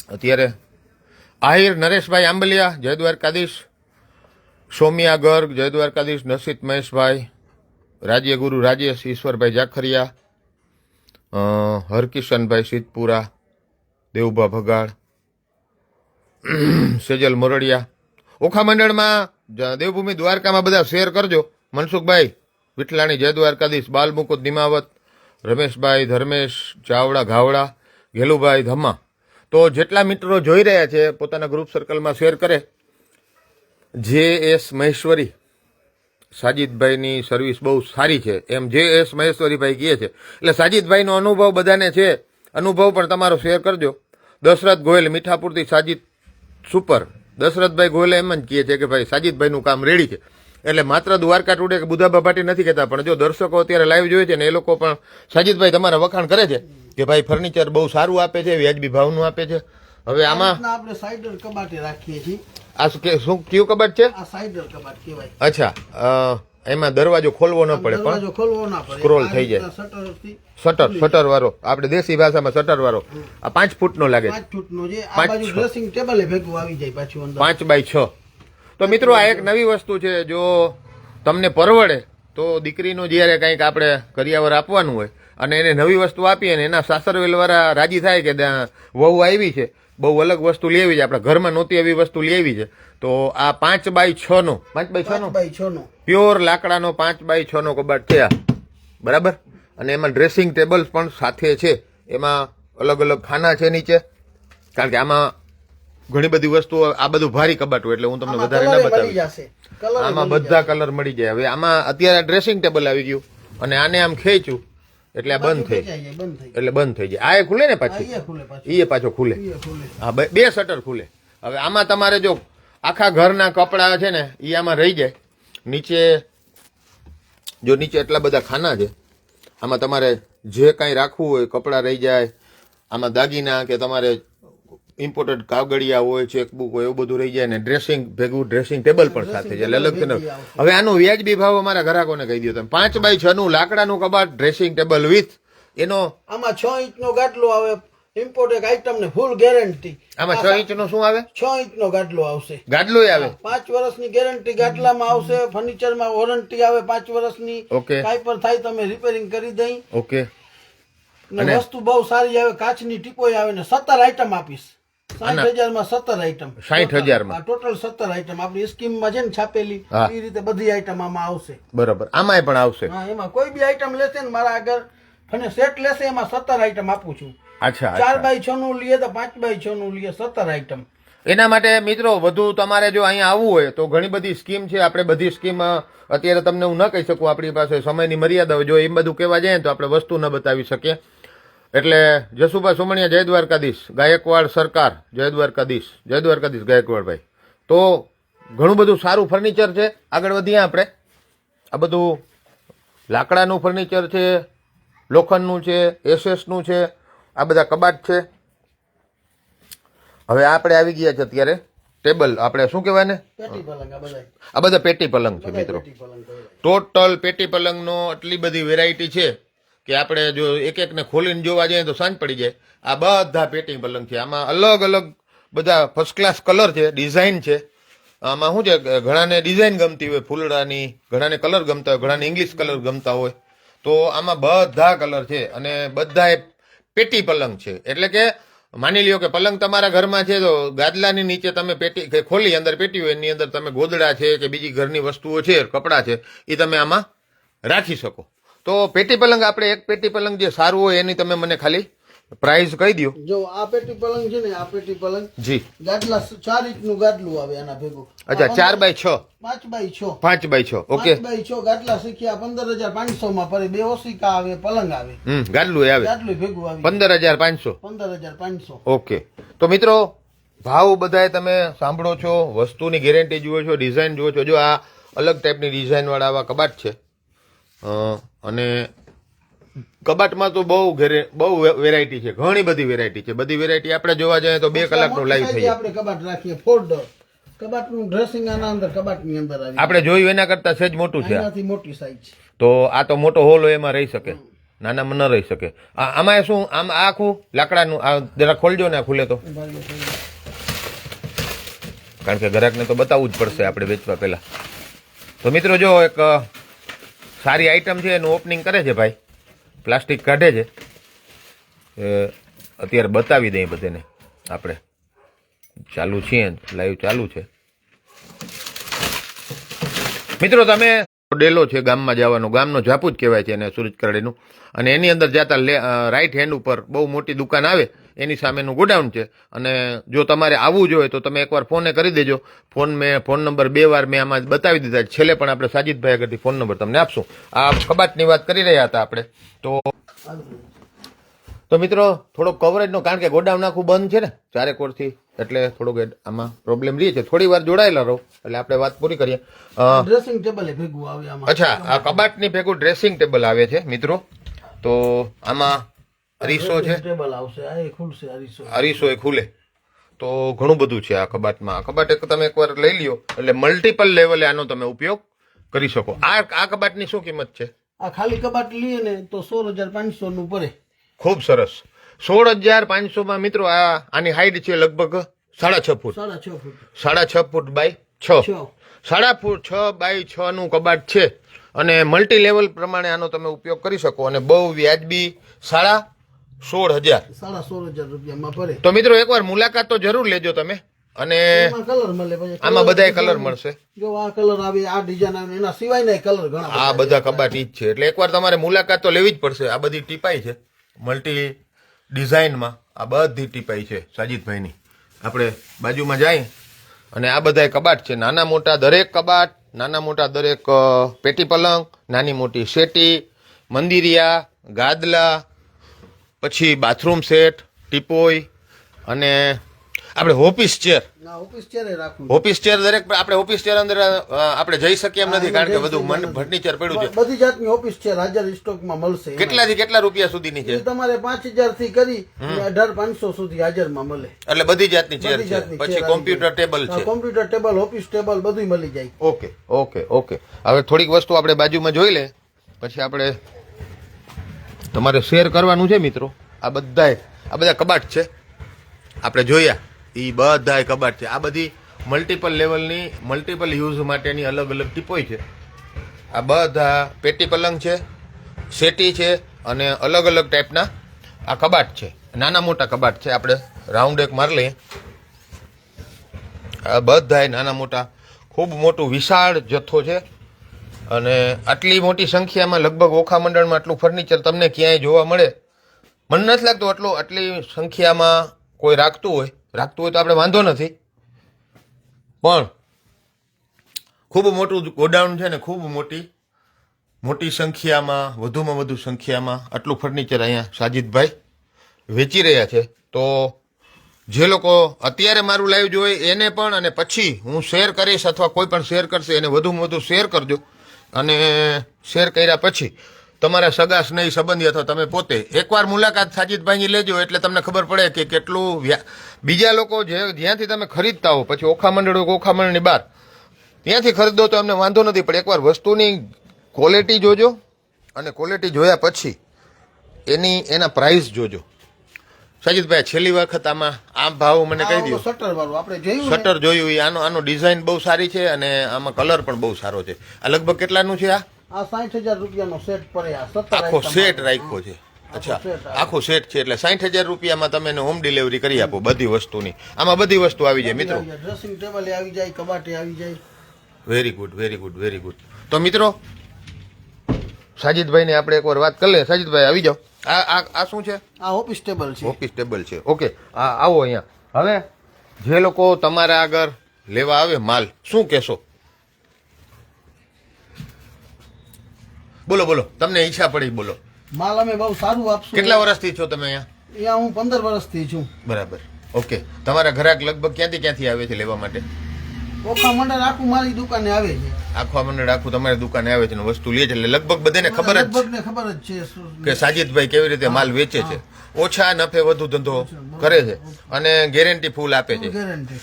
અત્યારે આહિર નરેશભાઈ આંબલિયા, જય દ્વારકાધીશ, સોમિયા ગર્ગ, જય દ્વારકાધીશ, નસીત મહેશભાઈ, રાજ્યગુરુ રાજેશ, ઈશ્વરભાઈ જાખરિયા, હરકિશનભાઈ સિદ્ધપુરા, દેવભા ભગાડ, સેજલ મોરડિયા, ઓખા મંડળમાં દેવભૂમિ દ્વારકામાં બધા શેર કરજો. મનસુખભાઈ વિઠલાણી, જય દ્વારકાધીશ, બાલમુકુદ નિમાવત, રમેશભાઈ, ધર્મેશ ચાવડા ઘાવડા, ઘેલુભાઈ ધમ્મા. તો જેટલા મિત્રો જોઈ રહ્યા છે પોતાના ગ્રુપ સર્કલમાં શેર કરે. JS મહેશ્વરી, સાજીદભાઈની સર્વિસ બહુ સારી છે એમ JS મહેશ્વરીભાઈ કહે છે. એટલે સાજીદભાઈનો અનુભવ બધાને છે અનુભવ પણ તમારો શેર કરજો. દશરથ ગોયલ મીઠાપુરથી સાજીદ સુપર. દશરથભાઈ ગોયલે એમ જ કહે છે કે ભાઈ સાજીદભાઈનું કામ રેડી છે. એટલે માત્ર દ્વારકા ટુડે કે બુધાબા ભાટી નથી કહેતા, પણ જો દર્શકો અત્યારે લાઈવ જોઈએ છે ને એ લોકો પણ સાજીદભાઈ તમારા વખાણ કરે છે કે ભાઈ ફર્નિચર બહુ સારું આપે છે, વ્યાજબી ભાવનું આપે છે. હવે આમાં આપણે સાઈડર કબાટે રાખીએ છીએ. આ શું કયું કબાટ છે? આ સાઈડર કબાટ કહેવાય. અચ્છા, એમાં દરવાજો ખોલવો ન પડે, પણ દરવાજો ખોલવો ના પડે, સ્ક્રોલ થઈ જાય. શટર વાળો, આપણે દેશી ભાષામાં શટર વાળો. આ 5 ફૂટનો લાગે છે. 5 ફૂટનો છે. આ બાજુ ડ્રેસિંગ ટેબલ ભેગું આવી જાય પાછું અંદર. 5 બાય 6. તો મિત્રો આ એક નવી વસ્તુ છે. જો તમને પરવડે તો દીકરીનું જ્યારે કંઈક આપણે કરિયાવર આપવાનું હોય અને એને નવી વસ્તુ આપીએ ને એના સાસરવેલવાળા રાજી થાય કે વહુ આવી છે, બહુ અલગ વસ્તુ લેવી છે, આપણા ઘરમાં નહોતી એવી વસ્તુ લેવી છે, તો આ 5 બાય 6 નો 5 બાય 6 નો પ્યોર લાકડાનો 5 બાય 6 નો કબાટ છે આ, બરાબર. અને એમાં ડ્રેસિંગ ટેબલ પણ સાથે છે. એમાં અલગ અલગ ખાના છે નીચે, કારણ કે આમાં ઘણી બધી વસ્તુઓ, આ બધું ભારી કબાટ હોય એટલે હું તમને વધારે ના બતાવીશ. આમાં બધા કલર મળી જાય. હવે આમાં અત્યારે ડ્રેસિંગ ટેબલ આવી ગયું અને આને આમ ખેંચ્યું એટલે આ બંધ થઈ જાય, એટલે બંધ થઈ જાય. આ એ ખુલે ને પાછી, એ પાછો ખુલે. હા, 2 શટર ખુલે. હવે આમાં તમારે જો આખા ઘરના કપડા છે ને એ આમાં રહી જાય. નીચે જો નીચે એટલા બધા ખાના છે, આમાં તમારે જે કાંઈ રાખવું હોય કપડાં રહી જાય. આમાં દાગીના કે તમારે ઇમ્પોર્ટેડ કાગળિયા હોય, ચેકબુક હોય, એવું બધું રહી જાય. ને ડ્રેસિંગ ભેગું ડ્રેસિંગ ટેબલ પણ સાથે છે, એટલે અલગ છે. હવે આનું વ્યાજબી ભાવ અમારા ગ્રાહકોને કહી દો તમે. 5 બાય 6 નું લાકડાનું કબાટ, ડ્રેસિંગ ટેબલ વિથ એનો આમાં 6 ઇંચનો ગાટલો આવે, ઇમ્પોર્ટેડ આઈટમ ને ફૂલ ગેરંટી. આમાં 6 ઇંચનો શું આવે? 6 ઇંચનો ગાટલો આવશે. ગાડલો આવે, 5 વર્ષની ગેરંટી ગાટલામાં આવશે. ફર્નિચરમાં વોરંટી આવે 5 વર્ષની. ઓકે. કાંઈ પણ થાય તમે રિપેરિંગ કરી દઈ. ઓકે. અને વસ્તુ બહુ સારી આવે, કાચની ટીપોય આવે ને 17 આઈટમ આપીશ. 60,000 માં 17 આઈટમ. 60,000 માં ટોટલ 17 આઈટમ આપણી સ્કીમમાં છે ને છાપેલી, એ રીતે બધી આઈટમ આમાં આવશે. બરાબર, આમાંય પણ આવશે. હા, એમાં કોઈ બી આઈટમ લેશે ને મારા આગળ અને સેટ લેશે એમાં 17 આઈટમ આપું છું. અચ્છા, 4 બાય 6 નું લઈએ તો 5 બાય 6 નું લઈએ 17 આઈટમ. એના માટે મિત્રો વધુ તમારે જો અહીંયા આવવું હોય તો ઘણી બધી સ્કીમ છે. આપણે બધી સ્કીમ અત્યારે તમને હું ન કહી શકું, આપણી પાસે સમયની મર્યાદા હોય. જો એમ બધું કહેવા જાય તો આપણે વસ્તુ ન બતાવી શકીએ. એટલે જસુભાઈ સુમણિયા, જય દ્વારકાધીશ. ગાયકવાડ સરકાર, જય દ્વારકાધીશ. જય દ્વારકાધીશ ગાયકવાડભાઈ. તો ઘણું બધું સારું ફર્નિચર છે. આગળ વધીએ આપણે. આ બધું લાકડાનું ફર્નિચર છે, લોખંડનું છે, એસએસનું છે, આ બધા કબાટ છે. હવે આપણે આવી ગયા છે અત્યારે ટેબલ, આપણે શું કહેવાય ને, પેટી પલંગ. આ બધા પેટી પલંગ છે મિત્રો. ટોટલ પેટી પલંગનો આટલી બધી વેરાયટી છે કે આપણે જો એક એકને ખોલીને જોવા જઈએ તો સાંજ પડી જાય. આ બધા પેટી પલંગ છે. આમાં અલગ અલગ બધા ફર્સ્ટ ક્લાસ કલર છે, ડિઝાઇન છે. આમાં શું છે, ઘણાને ડિઝાઇન ગમતી હોય ફૂલડાની, ઘણાને કલર ગમતા હોય, ઘણાને ઇંગ્લિશ કલર ગમતા હોય. તો આમાં બધા કલર છે અને બધા પેટી પલંગ છે. એટલે કે માની લ્યો કે પલંગ તમારા ઘરમાં છે તો ગાદલાની નીચે તમે પેટી ખોલી અંદર પેટી હોય, એની અંદર તમે ગોદડા છે કે બીજી ઘરની વસ્તુઓ છે, કપડાં છે, એ તમે આમાં રાખી શકો. તો પેટી પલંગ, આપણે એક પેટી પલંગ જે સારું હોય એની તમે મને ખાલી પ્રાઇસ કહી દો. જો આ પેટી પલંગ છે ને, આ પેટી પલંગ જી, ગાદલા 4 ઇંચનું ગાદલું આવે આના ભેગું. અચ્છા, 4 by 6, 5 by 6, 5 by 6. Okay, 5 by 6 ગાદલા શીખ્યા 15,500 માં પડે. 2 ઓશિકા આવે, પલંગ આવે, ગાદલું આવે, ગાદલું ભેગું આવે 15,500. 15,500. ઓકે. તો મિત્રો ભાવ બધાએ તમે સાંભળો છો, વસ્તુની ગેરંટી જુઓ છો, ડિઝાઇન જુઓ છો. જો આ અલગ ટાઈપની ડિઝાઇન વાળા આવા કબાટ છે. અને કબાટમાં તો બહુ વેરાયટી છે, ઘણી બધી વેરાયટી છે. બધી વેરાયટી આપણે જોવા જઈએ તો 2 કલાકનું લાઈવ થઈ જાય. આપણે કબાટ રાખીએ 4 ડોર. કબાટનું ડ્રેસિંગ આના અંદર કબાટની અંદર આવી. આપણે જોયું એના કરતા સહેજ મોટું છે. આનાથી મોટી સાઈઝ. તો આ તો મોટો હોલ હોય એમાં રહી શકે, નાનામાં ન રહી શકે. આમાં શું, આમ આ આખું લાકડાનું, આ જરા ખોલજો ને, આ ખુલે તો, કારણ કે ગ્રાહકને તો બતાવવું જ પડશે આપણે વેચવા પહેલા. તો મિત્રો જો એક સારી આઈટમ છે, એનું ઓપનિંગ કરે છે ભાઈ, પ્લાસ્ટિક કાઢે છે. અત્યારે બતાવી દઈએ બધાને. આપણે ચાલુ છીએ, લાઈવ ચાલુ છે મિત્રો. તમે ડેલો છે ગામમાં જવાનો, ગામનો જાપુ જ કહેવાય છે એને, સુરજ કરડીનું. અને એની અંદર જતા રાઈટ હેન્ડ ઉપર બહુ મોટી દુકાન આવે, એની સામેનું ગોડાઉન છે. અને જો તમારે આવવું જોઈએ તો તમે એકવાર ફોને કરી દેજો. ફોન નંબર 2 વાર મેં આમાં બતાવી દીધા. છેલ્લે પણ આપણે સાજીદભાઈ આગળથી ફોન નંબર તમને આપશું. આ કબાટની વાત કરી રહ્યા હતા આપણે. તો તો મિત્રો થોડોક કવરેજનો, કારણ કે ગોડાઉન આખું બંધ છે ને ચારે કોરથી, એટલે થોડોક આમાં પ્રોબ્લેમ રહે છે. થોડી વાર જોડાયેલા રહો એટલે આપણે વાત પૂરી કરીએ. ડ્રેસિંગ ટેબલ ભેગું આવે આમાં. અચ્છા, આ કબાટની ભેગું ડ્રેસિંગ ટેબલ આવે છે મિત્રો. તો આમાં અરીસો છે, ટેબલ આવશે, આ ખુલશે અરીસો એ ખુલે. તો ઘણું બધું છે આ કબાટમાં. આ કબાટ તમે એકવાર લઈ લ્યો એટલે મલ્ટિપલ લેવલે આનો તમે ઉપયોગ કરી શકો. આ કબાટની શું કિંમત છે? આ ખાલી કબાટ લઈએ ને તો 16,500 નું પડે. ખૂબ સરસ. 16,500 માં મિત્રો આની હાઈટ છે લગભગ 6.5 ફૂટ. 6.5 ફૂટ. 6.5 ફૂટ બાય 6. 6.5 બાય 6 નું કબાટ છે અને મલ્ટી લેવલ પ્રમાણે આનો તમે ઉપયોગ કરી શકો અને બહુ વ્યાજબી 16,500. 16,500 રૂપિયામાં પડે. તો મિત્રો એકવાર મુલાકાત તો જરૂર લેજો તમે. અને કલર મળે પછી આમાં બધાય કલર મળશે. જો આ કલર આવે, આ ડિઝાઇન આવે, એના સિવાયના કલર ઘણા. આ બધા કબાટ ઈ જ છે એટલે એકવાર તમારે મુલાકાત તો લેવી જ પડશે. આ બધી ટીપાઈ છે મલ્ટી ડિઝાઇનમાં, આ બધી ટીપાઈ છે સાજીદભાઈની. આપણે બાજુમાં જાય અને આ બધા કબાટ છે, નાના મોટા દરેક કબાટ, નાના મોટા દરેક પેટી પલંગ, નાની મોટી શેટી, મંદિરિયા, ગાદલા, પછી બાથરૂમ સેટ, ટીપોઈ અને આપણે ઓફિસ ચેર. ઓફિસ ચેર રાખવું. ઓફિસ ચેર દરેક આપણે ઓફિસ ચેર અંદર આપણે જઈ શકીએ એમ નથી, કારણ કે બધું ફર્નિચર પડ્યું છે. બધી જાતની ઓફિસ ચેર હાજર સ્ટોકમાં મળશે. કેટલાથી કેટલા રૂપિયા સુધીની છે? તમારે 5,000 થી કરી 18,500 સુધી હાજરમાં મળે. એટલે બધી જાતની ચેર છે. પછી કોમ્પ્યુટર ટેબલ છે, કોમ્પ્યુટર ટેબલ, ઓફિસ ટેબલ બધું મળી જાય. Okay okay okay. હવે થોડીક વસ્તુ આપણે બાજુમાં જોઈ લે, પછી આપણે તમારે શેર કરવાનું છે મિત્રો. આ બધા કબાટ છે આપણે જોયા, એ બધાય કબાટ છે. આ બધી મલ્ટિપલ લેવલની, મલ્ટિપલ યુઝ માટેની અલગ અલગ ટીપોઈ છે. આ બધા પેટી પલંગ છે, શેટી છે અને અલગ અલગ ટાઈપના આ કબાટ છે. નાના મોટા કબાટ છે. આપણે રાઉન્ડ એક મારી લઈએ. આ બધાય નાના મોટા, ખૂબ મોટું વિશાળ જથ્થો છે અને આટલી મોટી સંખ્યામાં લગભગ ઓખા મંડળમાં આટલું ફર્નિચર તમને ક્યાંય જોવા મળે મને નથી લાગતું. આટલી સંખ્યામાં કોઈ રાખતું હોય તો આપણે વાંધો નથી, પણ ખૂબ મોટું ગોડાઉન છે ને, ખૂબ મોટી સંખ્યામાં, વધુમાં વધુ સંખ્યામાં આટલું ફર્નિચર અહીંયા સાજીદભાઈ વેચી રહ્યા છે. તો જે લોકો અત્યારે મારું લાઈવ જોઈ એને પણ, અને પછી હું શેર કરીશ અથવા કોઈ પણ શેર કરશે એને વધુમાં વધુ શેર કરજો. અને શેર કર્યા પછી તમારા સગા સ્નેહી સંબંધી અથવા તમે પોતે એકવાર મુલાકાત સાજીદભાઈની લેજો એટલે તમને ખબર પડે કે કેટલું બીજા લોકો જ્યાંથી તમે ખરીદતા હો, પછી ઓખા મંડળની બહાર ત્યાંથી ખરીદો તો અમને વાંધો નથી, પણ એકવાર વસ્તુની ક્વોલિટી જોજો અને ક્વોલિટી જોયા પછી એના પ્રાઇસ જોજો. સાજીદભાઈ છેલ્લી વખત આમાં આ ભાવ મને કહી દો. શટર વાળું આપણે જોયું, શટર જોયું. આનો ડિઝાઇન બહુ સારી છે અને આમાં કલર પણ બહુ સારો છે. આ લગભગ કેટલાનું છે? આ 60,000 રૂપિયાનો સેટ પડે. આખો સેટ રાખ્યો છે. અચ્છા, આખો સેટ છે એટલે 60,000 રૂપિયામાં તમે એને હોમ ડિલિવરી કરી આપો બધી વસ્તુની. આમાં બધી વસ્તુ આવી જાય મિત્રો. ડ્રેસિંગ ટેબલ આવી જાય, કબાટે આવી જાય. Very good, very good, very good. તો મિત્રો સાજીદભાઈને આપણે એકવાર વાત કરી લઈએ. સાજીદભાઈ આવી જાઓ. આ શું છે? આ ઓફિસ ટેબલ છે. ઓફિસ ટેબલ છે. ઓકે, આવો અહીંયા. હવે જે લોકો તમારા આગળ લેવા આવે માલ, શું કહેશો? બોલો તમને ઈચ્છા પડી, બોલો. માલ અમે બહુ સારું આપશું. કેટલા વર્ષથી છો તમે અહીંયા? હું 15 વર્ષથી છું. બરાબર. ઓકે. તમારા ઘરાક લગભગ ક્યાંથી આવે છે લેવા માટે? ઓખા મંડળ આખું મારી દુકાને આવે છે. આખા મંડળ આખું તમારી દુકાને આવે છે ને વસ્તુ લે છે એટલે લગભગ બધાને ખબર જ છે કે સાજીદભાઈ કેવી રીતે માલ વેચે છે. ઓછા નફે વધુ ધંધો કરે છે અને ગેરંટી ફૂલ આપે છે.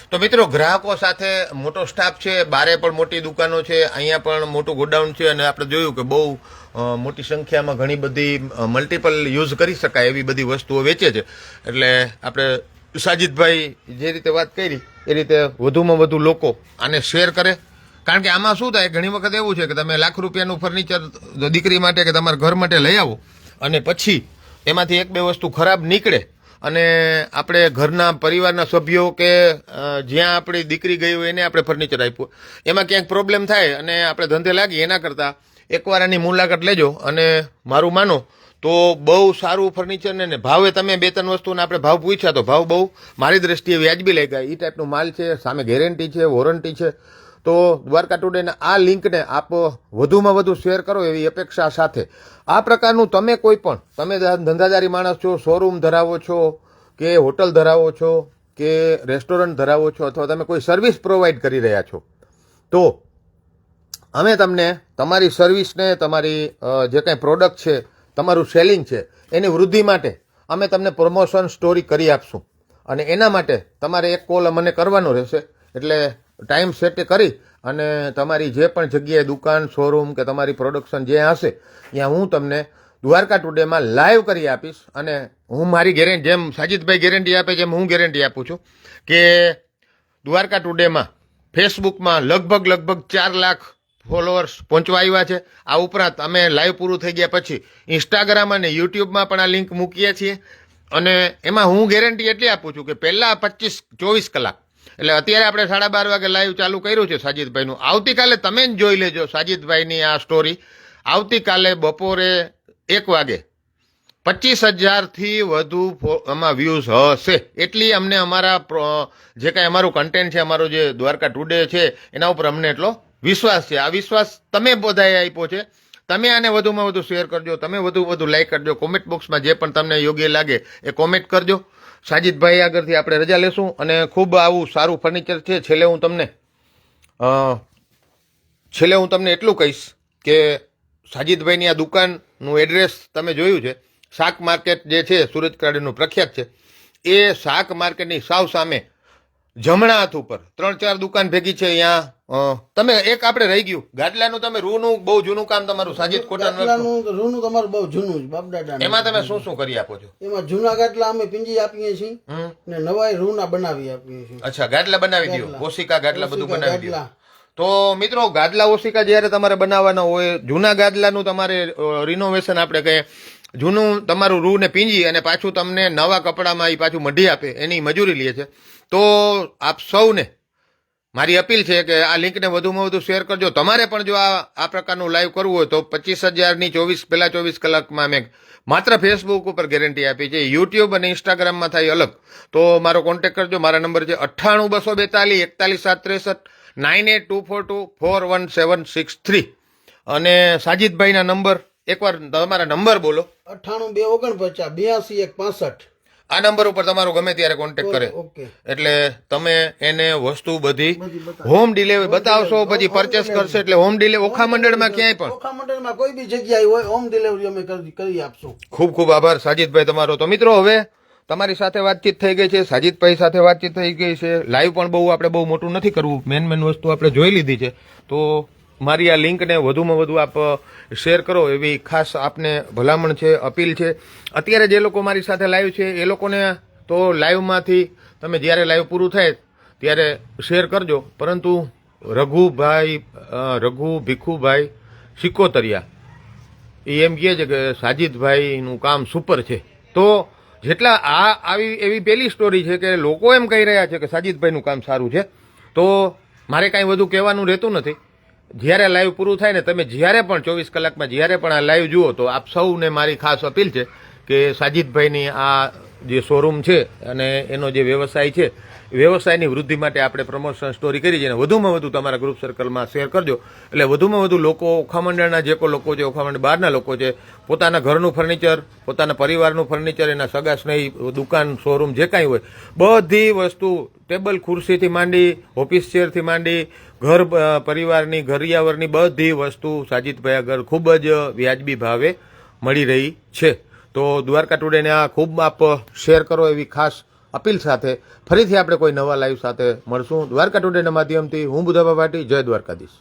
તો મિત્રો ગ્રાહકો સાથે મોટો સ્ટાફ છે, બારે પણ મોટી દુકાનો છે, અહીંયા પણ મોટું ગોડાઉન છે અને આપણે જોયું કે બહુ મોટી સંખ્યામાં ઘણી બધી મલ્ટિપલ યુઝ કરી શકાય એવી બધી વસ્તુઓ વેચે છે. એટલે આપણે સાજીદભાઈ જે રીતે વાત કરી એ રીતે વધુમાં વધુ લોકો આને શેર કરે, કારણ કે આમાં શું થાય ઘણી વખત એવું છે કે તમે લાખ રૂપિયાનું ફર્નિચર દીકરી માટે કે તમારા ઘર માટે લઈ આવો અને પછી એમાંથી એક બે વસ્તુ ખરાબ નીકળે અને આપણે ઘરના પરિવારના સભ્યો કે જ્યાં આપણી દીકરી ગઈ હોય એને આપણે ફર્નિચર આપ્યું, એમાં ક્યાંક પ્રોબ્લેમ થાય અને આપણે ધંધે લાગીએ એના કરતાં એકવાર આની મુલાકાત લેજો અને મારું માનો તો બહુ સારું ફર્નિચર ને ભાવે તમે 2-3 વસ્તુના આપણે ભાવ પૂછ્યા તો ભાવ બહુ મારી દ્રષ્ટિએ વ્યાજબી લાગ્યા. એ ટાઈપનો માલ છે, સામે ગેરંટી છે, વોરંટી છે તો દ્વારકા ટુડેના આ લિંકને આપ વધુમાં વધુ શેર કરો એવી અપેક્ષા સાથે આ પ્રકારનું તમે કોઈ પણ તમે ધંધાદારી માણસ છો, શોરૂમ ધરાવો છો કે હોટલ ધરાવો છો કે રેસ્ટોરન્ટ ધરાવો છો અથવા તમે કોઈ સર્વિસ પ્રોવાઈડ કરી રહ્યા છો, તો અમે તમને તમારી સર્વિસને, તમારી જે કાંઈ પ્રોડક્ટ છે, તમારું સેલિંગ છે એની વૃદ્ધિ માટે અમે તમને પ્રમોશન સ્ટોરી કરી આપશું. અને એના માટે તમારે એક કોલ મને કરવાનો રહેશે. એટલે ટાઈમ સેટ કરી અને તમારી જે પણ જગ્યાએ દુકાન, શોરૂમ કે તમારી પ્રોડક્શન જે હશે ત્યાં હું તમને દ્વારકા ટુડેમાં લાઈવ કરી આપીશ. અને હું મારી ગેરંટી, જેમ સાજીદભાઈ ગેરંટી આપે જેમ હું ગેરંટી આપું છું કે દ્વારકા ટુડેમાં ફેસબુકમાં લગભગ 4 લાખ ફોલોઅર્સ પહોંચવા આવ્યા છે. આ ઉપરાંત અમે લાઈવ પૂરું થઈ ગયા પછી ઇન્સ્ટાગ્રામ અને યુટ્યુબમાં પણ આ લિંક મૂકીએ છીએ. અને એમાં હું ગેરંટી એટલી આપું છું કે પહેલાં 25-24 કલાક, એટલે અત્યારે આપણે 12:30 વાગે લાઈવ ચાલુ કર્યું છે સાજીદભાઈનું. આવતીકાલે તમે જ જોઈ લેજો સાજીદભાઈની આ સ્ટોરી. આવતીકાલે બપોરે 1 વાગે 25,000થી વધુ આમાં વ્યૂઝ હશે. એટલી અમને અમારા જે કાંઈ અમારું કન્ટેન્ટ છે, અમારો જે દ્વારકા ટુડે છે એના ઉપર અમને એટલો વિશ્વાસ છે. આ વિશ્વાસ તમે બધાએ આપ્યો છે. તમે આને વધુમાં વધુ શેર કરજો, તમે વધુ લાઈક કરજો, કોમેન્ટ બોક્સમાં જે પણ તમને યોગ્ય લાગે એ કોમેન્ટ કરજો. સાજીદભાઈ આગળથી આપણે રજા લેશું અને ખૂબ આવું સારું ફર્નિચર છે. છેલ્લે હું તમને એટલું કહીશ કે સાજીદભાઈની આ દુકાનનું એડ્રેસ તમે જોયું છે. શાક માર્કેટ જે છે સુરજકાડીનું પ્રખ્યાત છે, એ શાક માર્કેટની સાવ સામે જમણા હાથ ઉપર 3-4 દુકાન ભેગી છે. અહીંયા તમે એક આપણે રહી ગયું ગાડલાનું, તમે રૂનું બહુ જૂનું કામ તમારું સાજીદ કોટન રૂનું તમારું બહુ જૂનું છે બાપદાદા. એમાં તમે શું કરી આપો છો? એમાં જૂના ગાડલા અમે પિંજી આપીએ છીએ ને નવા રૂના બનાવી આપીએ છીએ. અચ્છા, ગાડલા બનાવી દો, ઓશિકા ગાડલા બધું બનાવી દો. તો મિત્રો, ગાદલા ઓશિકા જ્યારે તમારે બનાવવાના હોય, જૂના ગાદલાનું તમારે રિનોવેશન આપણે કહીએ, જૂનું તમારું રૂ ને પીંજી અને પાછું તમને નવા કપડામાં એ પાછું મઢી આપે, એની મજૂરી લે છે. તો આપ સૌને મારી અપીલ છે કે આ લિંકને વધુમાં વધુ શેર કરજો. તમારે પણ જો આ પ્રકારનું લાઈવ કરવું હોય તો 25,000ની 24 કલાકમાં અમે માત્ર ફેસબુક ઉપર ગેરંટી આપી છે. યુટ્યુબ અને ઇન્સ્ટાગ્રામમાં થાય અલગ. તો મારો કોન્ટેક્ટ કરજો. મારા નંબર છે 98-242-41763 9824241763. અને સાજીદભાઈના નંબર એકવાર તમારા નંબર બોલો. 98-249-82-165. આ નંબર ઉપર તમારો ગમે ત્યારે કોન્ટેક્ટ કરે એટલે તમે એને વસ્તુ બધી હોમ ડિલિવરી બતાવશો, પછી પરચેસ કરશે એટલે હોમ ડિલિવરી ઓખા મંડળમાં ક્યાંય પણ, ઓખા મંડળમાં કોઈ બી જગ્યાએ હોય હોમ ડિલિવરી અમે કરી આપશું. ખૂબ ખૂબ આભાર સાજીદભાઈ તમારો. તો મિત્રો, હવે તમારી સાથે વાતચીત થઈ ગઈ છે, સાજીદભાઈ સાથે વાતચીત થઈ ગઈ છે. લાઈવ પણ આપણે બહુ મોટું નથી કરવું, મેન વસ્તુ આપણે જોઈ લીધી છે. તો મારી આ લિંકને વધુમાં વધુ આપ શેર કરો એવી ખાસ આપને ભલામણ છે, અપીલ છે. અત્યારે જે લોકો મારી સાથે લાઈવ છે એ લોકોને તો લાઈવમાંથી તમે જ્યારે લાઈવ પૂરું થાય ત્યારે શેર કરજો. પરંતુ રઘુ ભીખુભાઈ સિકોતરિયા એ એમ કહે છે કે સાજીદભાઈનું કામ સુપર છે. તો જેટલા આવી એવી પહેલી સ્ટોરી છે કે લોકો એમ કહી રહ્યા છે કે સાજીદભાઈનું કામ સારું છે. તો મારે કાંઈ વધુ કહેવાનું રહેતું નથી. જ્યારે લાઈવ પૂરું થાય ને, તમે જ્યારે પણ 24 કલાકમાં જ્યારે પણ આ લાઈવ જુઓ, તો આપ સૌને મારી ખાસ અપીલ છે કે સાજીદભાઈની આ જે શોરૂમ છે અને એનો જે વ્યવસાય છે, વ્યવસાયની વૃદ્ધિ માટે આપણે પ્રમોશન સ્ટોરી કરી છે અને વધુમાં વધુ તમારા ગ્રુપ સર્કલમાં શેર કરજો. એટલે વધુમાં વધુ લોકો, ઓખા મંડળના જે કોઈ લોકો છે, ઓખા મંડળ બહારના લોકો છે, પોતાના ઘરનું ફર્નિચર, પોતાના પરિવારનું ફર્નિચર, એના સગા સ્નેહી, દુકાન, શોરૂમ જે કાંઈ હોય, બધી વસ્તુ ટેબલ ખુરશીથી માંડી, ઓફિસ ચેરથી માંડી, ઘર પરિવારની ઘરિયાવરની બધી વસ્તુ સાજીદભાઈ આગળ ખૂબ જ વ્યાજબી ભાવે મળી રહી છે. તો દ્વારકા ટુડેને આ ખૂબ આપ શેર કરો એવી ખાસ અપીલ સાથે ફરીથી આપણે કોઈ નવા લાઈવ સાથે મળશું. દ્વારકા ટુડેના માધ્યમથી હું બુધાબા ભાટી. જય દ્વારકાધીશ.